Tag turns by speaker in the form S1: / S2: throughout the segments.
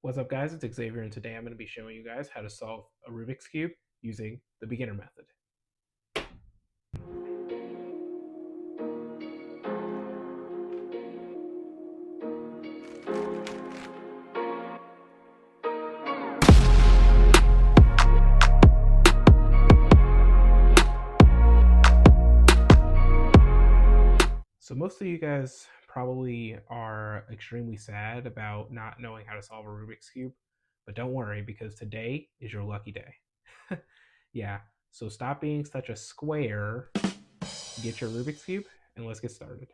S1: What's up, guys? It's Xavier, and today I'm going to be showing you guys how to solve a Rubik's Cube using the beginner method. So most of you guys probably are extremely sad about not knowing how to solve a Rubik's Cube, but don't worry because today is your lucky day. Yeah, so stop being such a square, get your Rubik's Cube, and let's get started.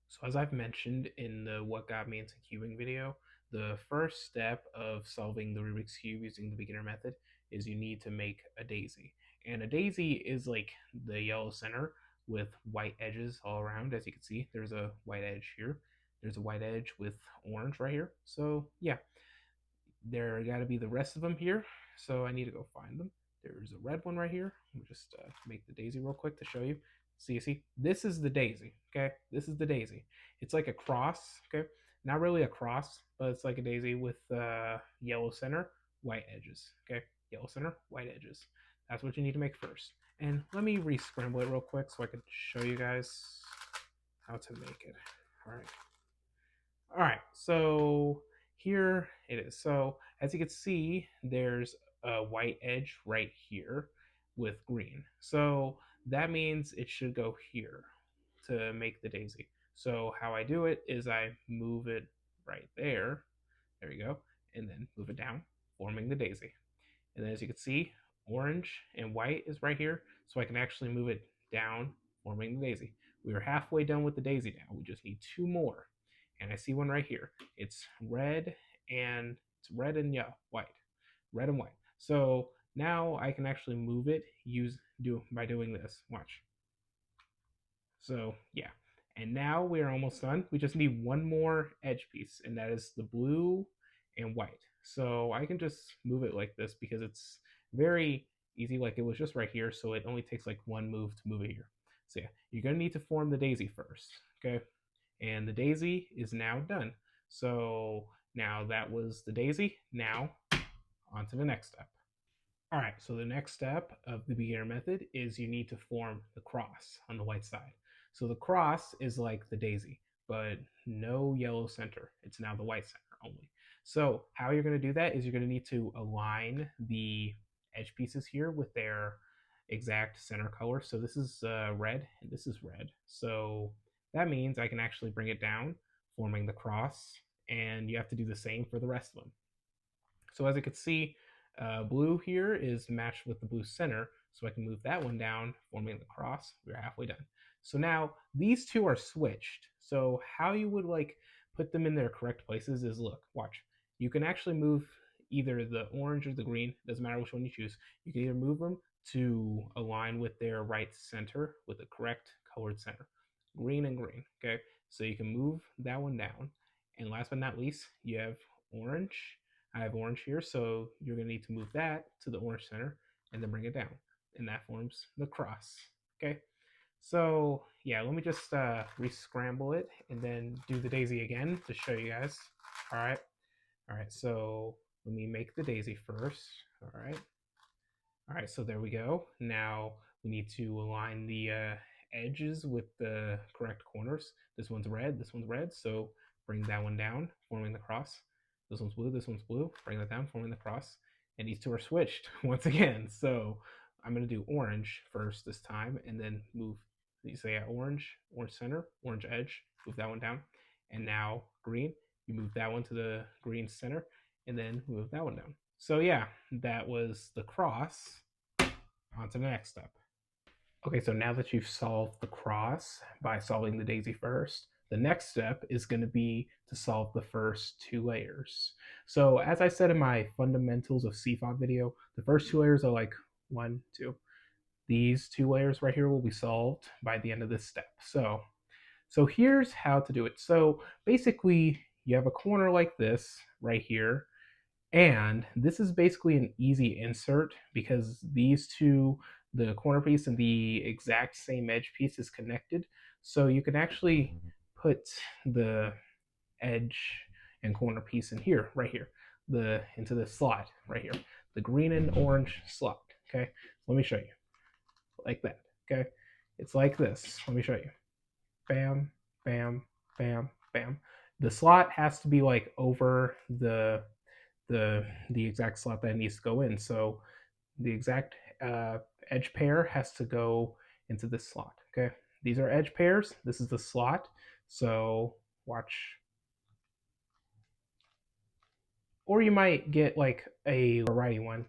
S1: So as I've mentioned in the What Got Me Into Cubing video, the first step of solving the Rubik's Cube using the beginner method is you need to make a daisy. And a daisy is like the yellow center with white edges all around. As you can see, there's a white edge here. There's a white edge with orange right here. So yeah, there got to be the rest of them here. So I need to go find them. There's a red one right here. Let me just make the daisy real quick to show you. So you see, this is the daisy, okay? This is the daisy. It's like a cross, okay? Not really a cross, but it's like a daisy with yellow center, white edges, okay? Yellow center, white edges. That's what you need to make first. And let me re-scramble it real quick so I can show you guys how to make it. All right. All right, so here it is. So as you can see, there's a white edge right here with green. So that means it should go here to make the daisy. So how I do it is I move it right there. There you go. And then move it down, forming the daisy. And then as you can see, orange and white is right here. So I can actually move it down, forming the daisy. We are halfway done with the daisy now. We just need two more. And I see one right here. It's red and yellow, white, red and white. So now I can actually move it by doing this. Watch. So yeah, and now we are almost done. We just need one more edge piece, and that is the blue and white. So I can just move it like this because it's very easy. Like it was just right here, so it only takes like one move to move it here. So yeah, you're gonna need to form the daisy first, okay? And the daisy is now done. So now that was the daisy. Now on to the next step. All right, so the next step of the beginner method is you need to form the cross on the white side. So the cross is like the daisy, but no yellow center. It's now the white center only. So how you're going to do that is you're going to need to align the edge pieces here with their exact center color. So this is red and this is red. So that means I can actually bring it down, forming the cross, and you have to do the same for the rest of them. So as you can see, blue here is matched with the blue center, so I can move that one down, forming the cross. We're halfway done. So now these two are switched. So how you would like put them in their correct places is look, watch. You can actually move either the orange or the green, doesn't matter which one you choose. You can either move them to align with their right center with the correct colored center. Green and green, okay? So you can move that one down. And last but not least, you have orange. I have orange here, so you're going to need to move that to the orange center and then bring it down. And that forms the cross. Okay, so yeah, let me just re-scramble it and then do the daisy again to show you guys. All right, so let me make the daisy first. All right, so there we go. Now we need to align the edges with the correct corners. This one's red, so bring that one down, forming the cross. This one's blue, bring that down, forming the cross. And these two are switched once again. So I'm gonna do orange first this time and then move, you say orange center, orange edge, move that one down. And now green, you move that one to the green center and then move that one down. So yeah, that was the cross. On to the next step. Okay, so now that you've solved the cross by solving the daisy first, the next step is going to be to solve the first two layers. So as I said in my fundamentals of CFONT video, the first two layers are like 1, 2. These two layers right here will be solved by the end of this step. So here's how to do it. So basically, you have a corner like this right here, and this is basically an easy insert because these two, the corner piece and the exact same edge piece, is connected. So you can actually put the edge and corner piece in here, right here. into this slot right here, the green and orange slot. Okay, let me show you, like that. Okay, it's like this. Let me show you. Bam, bam, bam, bam. The slot has to be like over the exact slot that it needs to go in. So the exact edge pair has to go into this slot. Okay, these are edge pairs. This is the slot. So watch. Or you might get like a righty one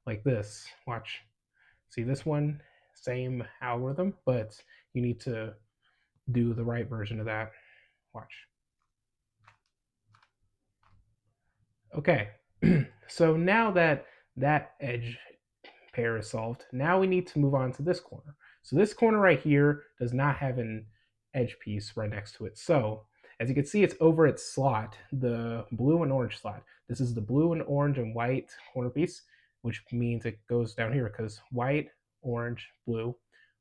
S1: like this. Watch. See this one, same algorithm, but you need to do the right version of that. Watch. Okay, so now that that edge pair is solved, now we need to move on to this corner. So this corner right here does not have an edge piece right next to it. So as you can see, it's over its slot, the blue and orange slot. This is the blue and orange and white corner piece, which means it goes down here because white, orange, blue,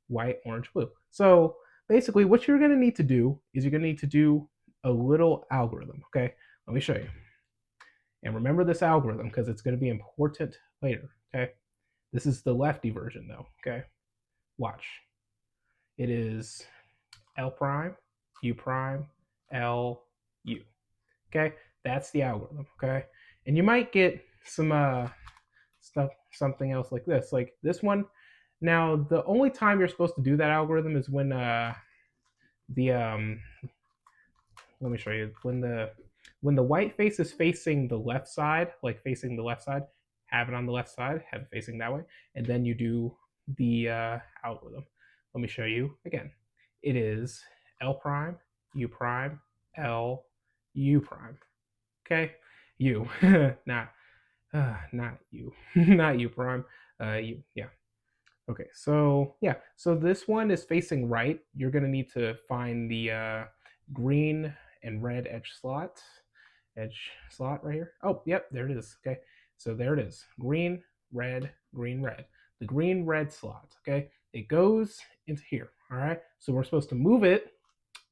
S1: white, orange, blue. So basically what you're gonna need to do is you're gonna need to do a little algorithm, okay? Let me show you. And remember this algorithm because it's going to be important later, okay? This is the lefty version though, okay? Watch. It is L prime, U prime, L, U. Okay? That's the algorithm, okay? And you might get some something else like this. Like this one. Now, the only time you're supposed to do that algorithm is when the let me show you. When the white face is facing the left side, like facing the left side, have it on the left side, have it facing that way, and then you do the algorithm. Let me show you again. It is L prime, U prime, L, U prime. Okay, U, not U, not U prime, U. Yeah. Okay, so yeah, so this one is facing right. You're gonna need to find the green and red edge slot right here. Oh, yep, there it is. Okay, so there it is. Green, red, green, red. The green red slot. Okay, it goes into here. All right, so we're supposed to move it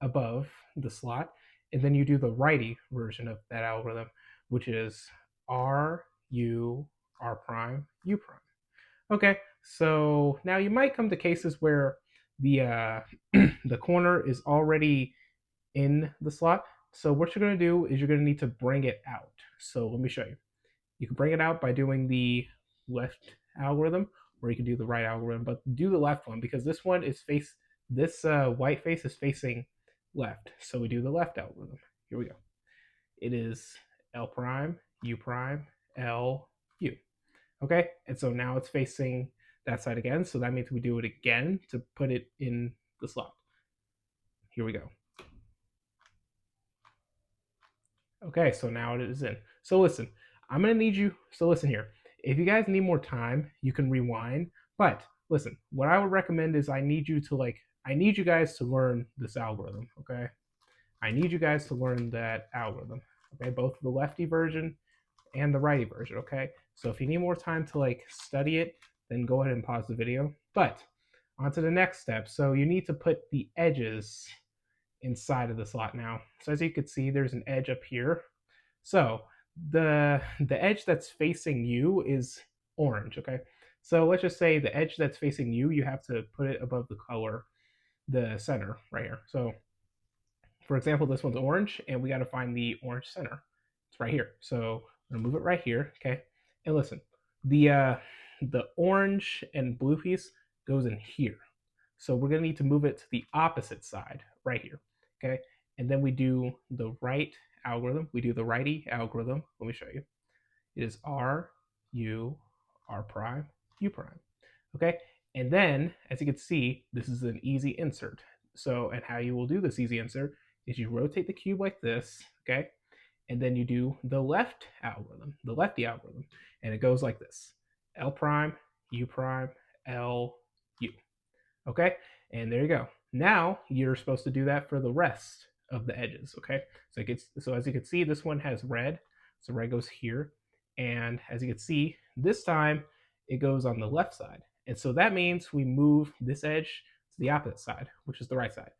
S1: above the slot, and then you do the righty version of that algorithm, which is R U R prime U prime. Okay, so now you might come to cases where the the corner is already in the slot. So what you're going to do is you're going to need to bring it out. So let me show you. You can bring it out by doing the left algorithm, or you can do the right algorithm, but do the left one because this one is this white face is facing left. So we do the left algorithm. Here we go. It is L prime, U prime, L, U. Okay, and so now it's facing that side again. So that means we do it again to put it in the slot. Here we go. Okay, so now it is in. So listen, I'm gonna need you. So listen here. If you guys need more time, you can rewind. But listen, what I would recommend is I need you guys to learn this algorithm. Okay, I need you guys to learn that algorithm. Okay, both the lefty version and the righty version. Okay, so if you need more time to like study it, then go ahead and pause the video. But on to the next step. So you need to put the edges inside of the slot now. So as you can see, there's an edge up here. So the edge that's facing you is orange, okay? So let's just say the edge that's facing you, you have to put it above the color, the center right here. So for example, this one's orange and we got to find the orange center. It's right here. So I'm gonna move it right here, okay? And listen, the orange and blue piece goes in here. So we're gonna need to move it to the opposite side right here, okay? And then we do the right algorithm. We do the righty algorithm. Let me show you. It is R, U, R prime, U prime, okay? And then, as you can see, this is an easy insert. So, and how you will do this easy insert is you rotate the cube like this, okay? And then you do the left algorithm, the lefty algorithm, and it goes like this: L prime, U prime, L, U. Okay, and there you go. Now you're supposed to do that for the rest of the edges. Okay, so as you can see, this one has red, so red goes here, and as you can see, this time it goes on the left side, and so that means we move this edge to the opposite side, which is the right side,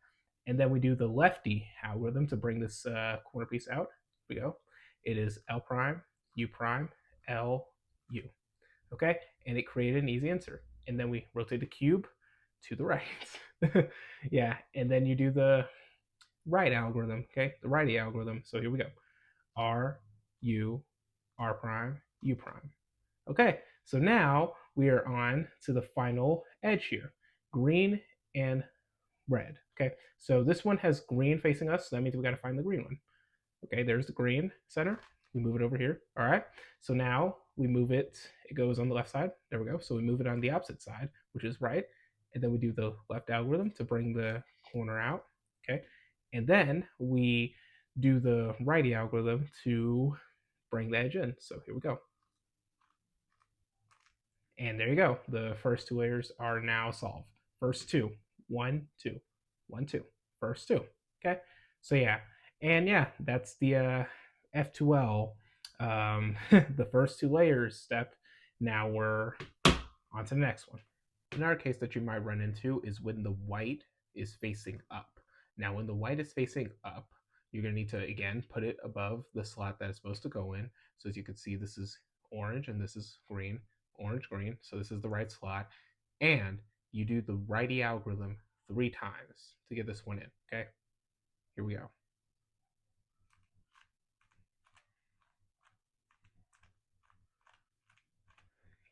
S1: and then we do the lefty algorithm to bring this corner piece out. Here we go. It is L prime, U prime, L, U. Okay, and it created an easy answer. And then we rotate the cube to the right. Yeah, and then you do the right algorithm, okay, the righty algorithm. So here we go. R, U, R prime, U prime. Okay, so now we are on to the final edge here. Green and red. Okay, so this one has green facing us, so that means we got to find the green one. Okay, there's the green center. We move it over here. All right, so now we move it. It goes on the left side. There we go. So we move it on the opposite side, which is right, and then we do the left algorithm to bring the corner out. Okay, and then we do the righty algorithm to bring the edge in. So here we go. And there you go. The first two layers are now solved. First two, one, two, one, two. First two. Okay. So yeah, and yeah, that's the F2L, the first two layers step. Now we're on to the next one. Another case that you might run into is when the white is facing up. Now, when the white is facing up, you're going to need to, again, put it above the slot that it's supposed to go in. So as you can see, this is orange and this is green, orange, green. So this is the right slot. And you do the righty algorithm 3 times to get this one in, okay? Here we go.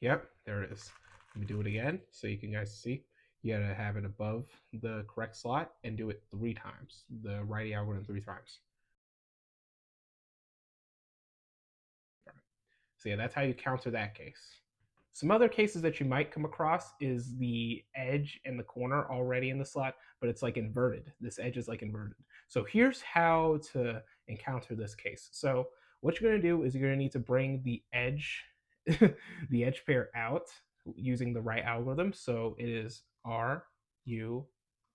S1: Yep, there it is. Let me do it again so you can guys see. You gotta have it above the correct slot and do it 3 times. The righty algorithm 3 times. So yeah, that's how you counter that case. Some other cases that you might come across is the edge and the corner already in the slot, but it's like inverted. This edge is like inverted. So here's how to encounter this case. So what you're going to do is you're going to need to bring the edge, the edge pair out using the right algorithm. So it is R, U,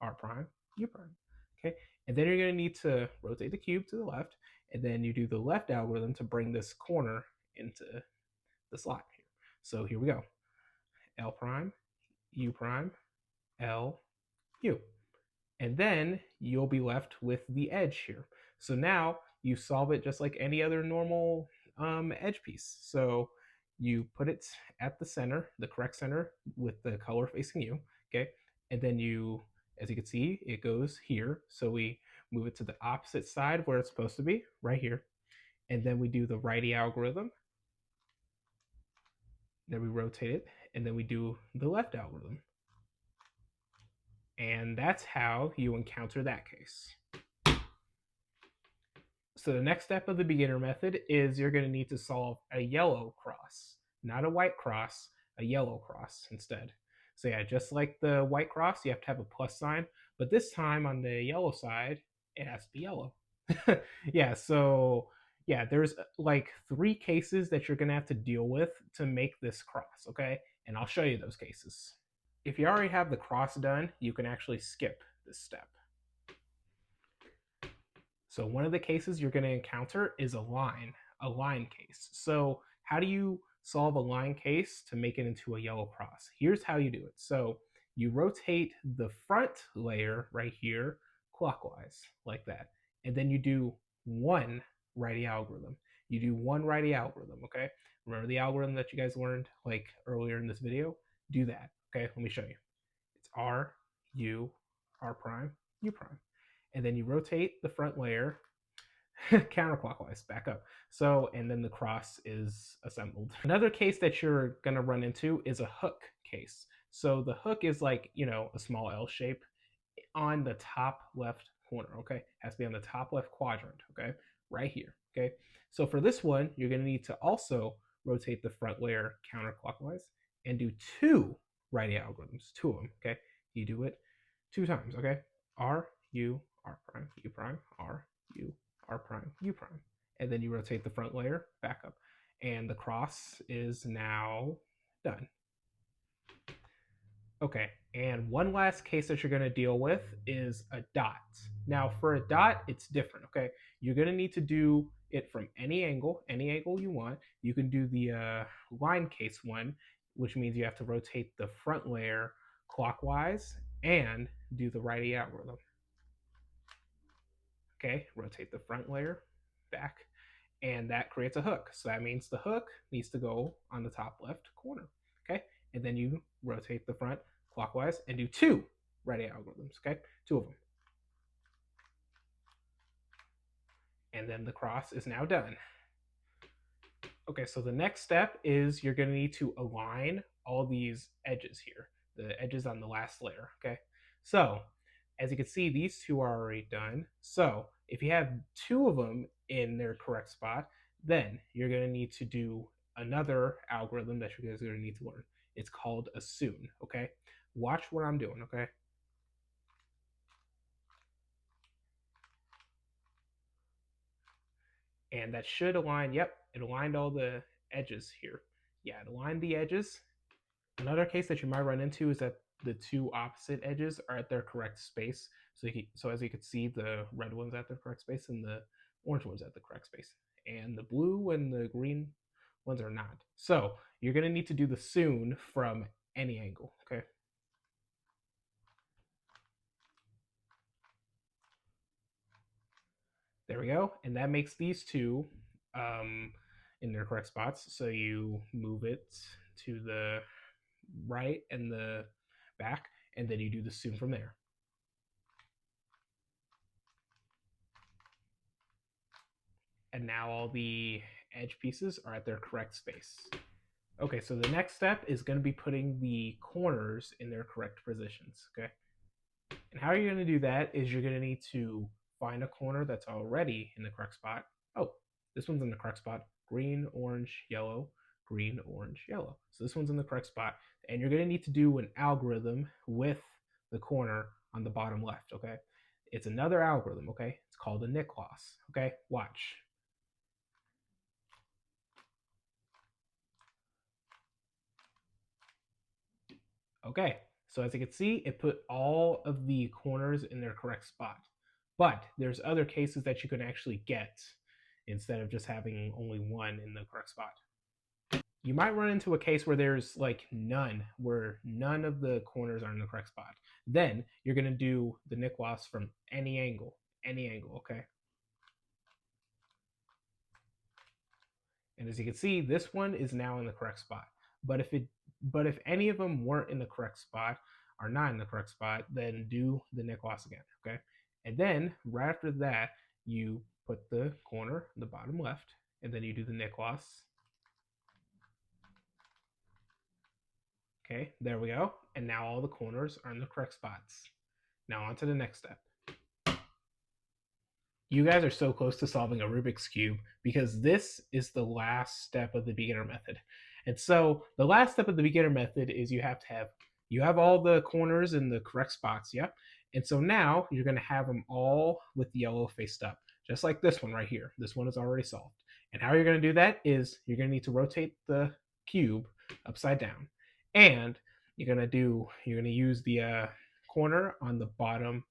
S1: R prime, U prime. Okay. And then you're going to need to rotate the cube to the left. And then you do the left algorithm to bring this corner into the slot here. So here we go. L prime, U prime, L, U. And then you'll be left with the edge here. So now you solve it just like any other normal edge piece. So you put it at the center, the correct center with the color facing you, okay? And then you, as you can see, it goes here. So we move it to the opposite side where it's supposed to be, right here. And then we do the righty algorithm. Then we rotate it, and then we do the left algorithm. And that's how you encounter that case. So the next step of the beginner method is you're going to need to solve a yellow cross, not a white cross, a yellow cross instead. So yeah, just like the white cross, you have to have a plus sign, but this time on the yellow side, it has to be yellow. Yeah, so yeah, there's like 3 cases that you're going to have to deal with to make this cross, okay? And I'll show you those cases. If you already have the cross done, you can actually skip this step. So one of the cases you're going to encounter is a line case. So how do you solve a line case to make it into a yellow cross? Here's how you do it. So you rotate the front layer right here clockwise like that. And then you do one righty algorithm. You do one righty algorithm, okay? Remember the algorithm that you guys learned like earlier in this video? Do that, okay? Let me show you. It's R, U, R prime, U prime. And then you rotate the front layer counterclockwise back up. So, and then the cross is assembled. Another case that you're gonna run into is a hook case. So the hook is like, you know, a small L shape on the top left corner, okay? Has to be on the top left quadrant, okay? Right here, okay? So for this one, you're gonna need to also rotate the front layer counterclockwise and do 2 righty algorithms, 2 of them, okay? You do it 2 times, okay? R, U, R prime, U prime, R, U, R prime, U prime. And then you rotate the front layer back up. And the cross is now done. Okay, and one last case that you're going to deal with is a dot. Now, for a dot, it's different, okay? You're going to need to do it from any angle you want. You can do the line case one, which means you have to rotate the front layer clockwise and do the righty algorithm. Okay, rotate the front layer back. and that creates a hook. So that means the hook needs to go on the top left corner. Okay, and then you rotate the front clockwise and do two ready algorithms. Okay, two of them, and then the cross is now done. Okay, so the next step is you're going to need to align all these edges here, the edges on the last layer. Okay, so as you can see, these two are already done. So if you have two of them in their correct spot, then you're going to need to do another algorithm that you guys are going to need to learn. It's called a soon. Okay, watch what I'm doing. Okay. And that should align. Yep, it aligned all the edges here. Yeah, it aligned the edges. Another case that you might run into is that the two opposite edges are at their correct space. So as you can see, the red one's at their correct space and the orange one's at the correct space. And the blue and the green ones are not. So you're going to need to do the soon from any angle, okay? There we go. And that makes these two in their correct spots. So you move it to the right and the back, and then you do the soon from there. And now all the edge pieces are at their correct space. Okay, so the next step is going to be putting the corners in their correct positions, okay? And how you're going to do that is you're going to need to find a corner that's already in the correct spot. Oh, this one's in the correct spot. Green, orange, yellow, green, orange, yellow. So this one's in the correct spot. And you're going to need to do an algorithm with the corner on the bottom left, okay? It's another algorithm, okay? It's called a nick loss, okay? Watch. Okay, so as you can see, it put all of the corners in their correct spot. But there's other cases that you can actually get instead of just having only one in the correct spot. You might run into a case where there's like none, where none of the corners are in the correct spot. Then you're going to do the nick loss from any angle, okay? And as you can see, this one is now in the correct spot. But if any of them weren't in the correct spot, are not in the correct spot, then do the nick loss again, okay? And then right after that, you put the corner in the bottom left, and then you do the nick loss. Okay, there we go. And now all the corners are in the correct spots. Now on to the next step. You guys are so close to solving a Rubik's Cube because this is the last step of the beginner method. And so the last step of the beginner method is you have all the corners in the correct spots, yeah? And so now you're going to have them all with the yellow faced up, just like this one right here. This one is already solved. And how you're going to do that is you're going to need to rotate the cube upside down. And you're going to use the corner on the bottom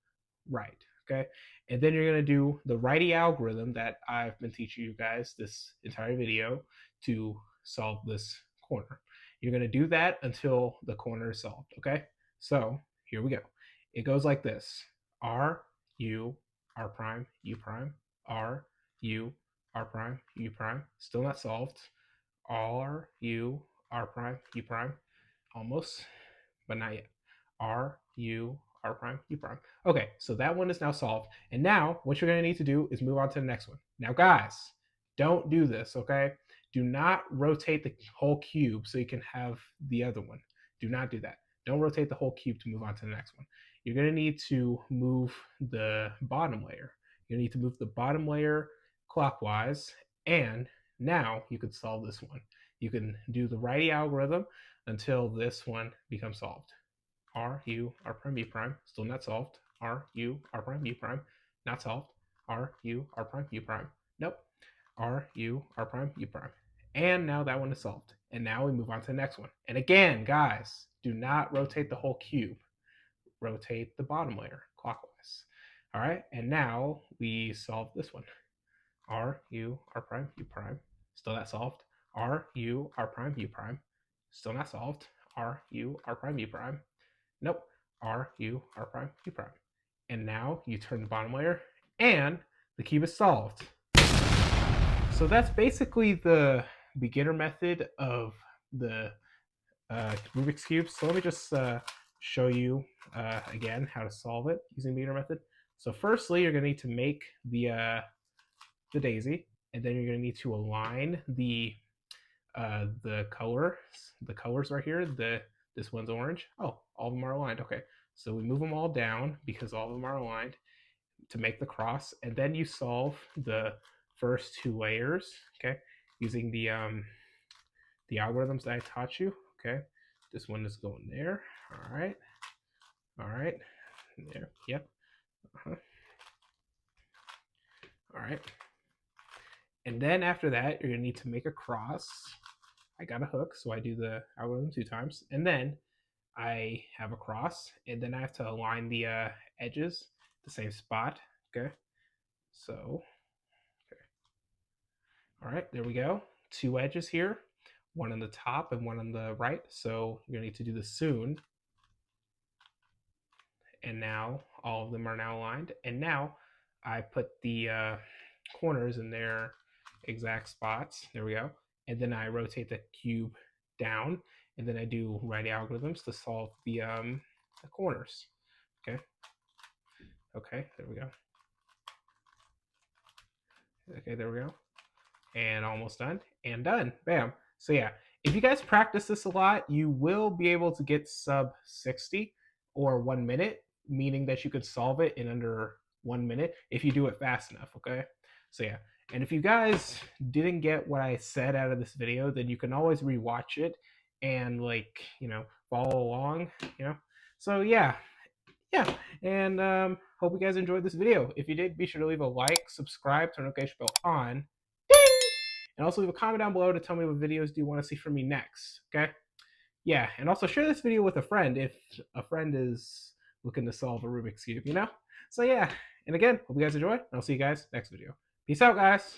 S1: right, okay? And then you're going to do the righty algorithm that I've been teaching you guys this entire video to solve this corner. You're going to do that until the corner is solved, okay? So here we go. It goes like this. R, U, R prime, U prime, R, U, R prime, U prime. Still not solved. R, U, R prime, U prime. Almost, but not yet. R, U, R prime, U prime. Okay, so that one is now solved. And now what you're going to need to do is move on to the next one. Now, guys, don't do this, okay? Do not rotate the whole cube so you can have the other one. Do not do that. Don't rotate the whole cube to move on to the next one. You're going to need to move the bottom layer. You need to move the bottom layer clockwise, and now you can solve this one. You can do the righty algorithm until this one becomes solved. R, U, R prime, U prime, still not solved. R, U, R prime, U prime, not solved. R, U, R prime, U prime, nope. R, U, R prime, U prime. And now that one is solved. And now we move on to the next one. And again, guys, do not rotate the whole cube. Rotate the bottom layer clockwise. All right, and now we solve this one. R, U, R prime, U prime, still not solved. R, U, R prime, U prime, still not solved. R, U, R prime, U prime, nope. R, U, R prime, U prime. And now you turn the bottom layer and the cube is solved. So that's basically the beginner method of the Rubik's Cube. So let me just show you again how to solve it using beginner method. So firstly, you're going to need to make the daisy, and then you're going to need to align the colors right here. This one's orange. Oh, all of them are aligned. Okay, so we move them all down because all of them are aligned to make the cross, and then you solve the first two layers. Okay, using the algorithms that I taught you. Okay, this one is going there. All right, all right, there. Yep. Uh-huh. All right. And then after that, you're gonna need to make a cross. I got a hook, so I do the algorithm 2 times, and then I have a cross, and then I have to align the edges the same spot. Okay, so okay. All right, there we go. Two edges here, one on the top and one on the right. So you're gonna need to do this soon. And now all of them are now aligned. And now I put the corners in their exact spots. There we go. And then I rotate the cube down, and then I do right algorithms to solve the corners. Okay. Okay. There we go. Okay. There we go. And almost done. And done. Bam. So yeah, if you guys practice this a lot, you will be able to get sub 60 or 1 minute, meaning that you could solve it in under 1 minute if you do it fast enough. Okay. So yeah. And if you guys didn't get what I said out of this video, then you can always rewatch it and like, follow along, So yeah. And hope you guys enjoyed this video. If you did, be sure to leave a like, subscribe, turn notification bell on. Ding! And also leave a comment down below to tell me what videos do you want to see from me next. Okay? Yeah, and also share this video with a friend if a friend is looking to solve a Rubik's Cube, So yeah, and again, hope you guys enjoy, and I'll see you guys next video. Peace out, guys.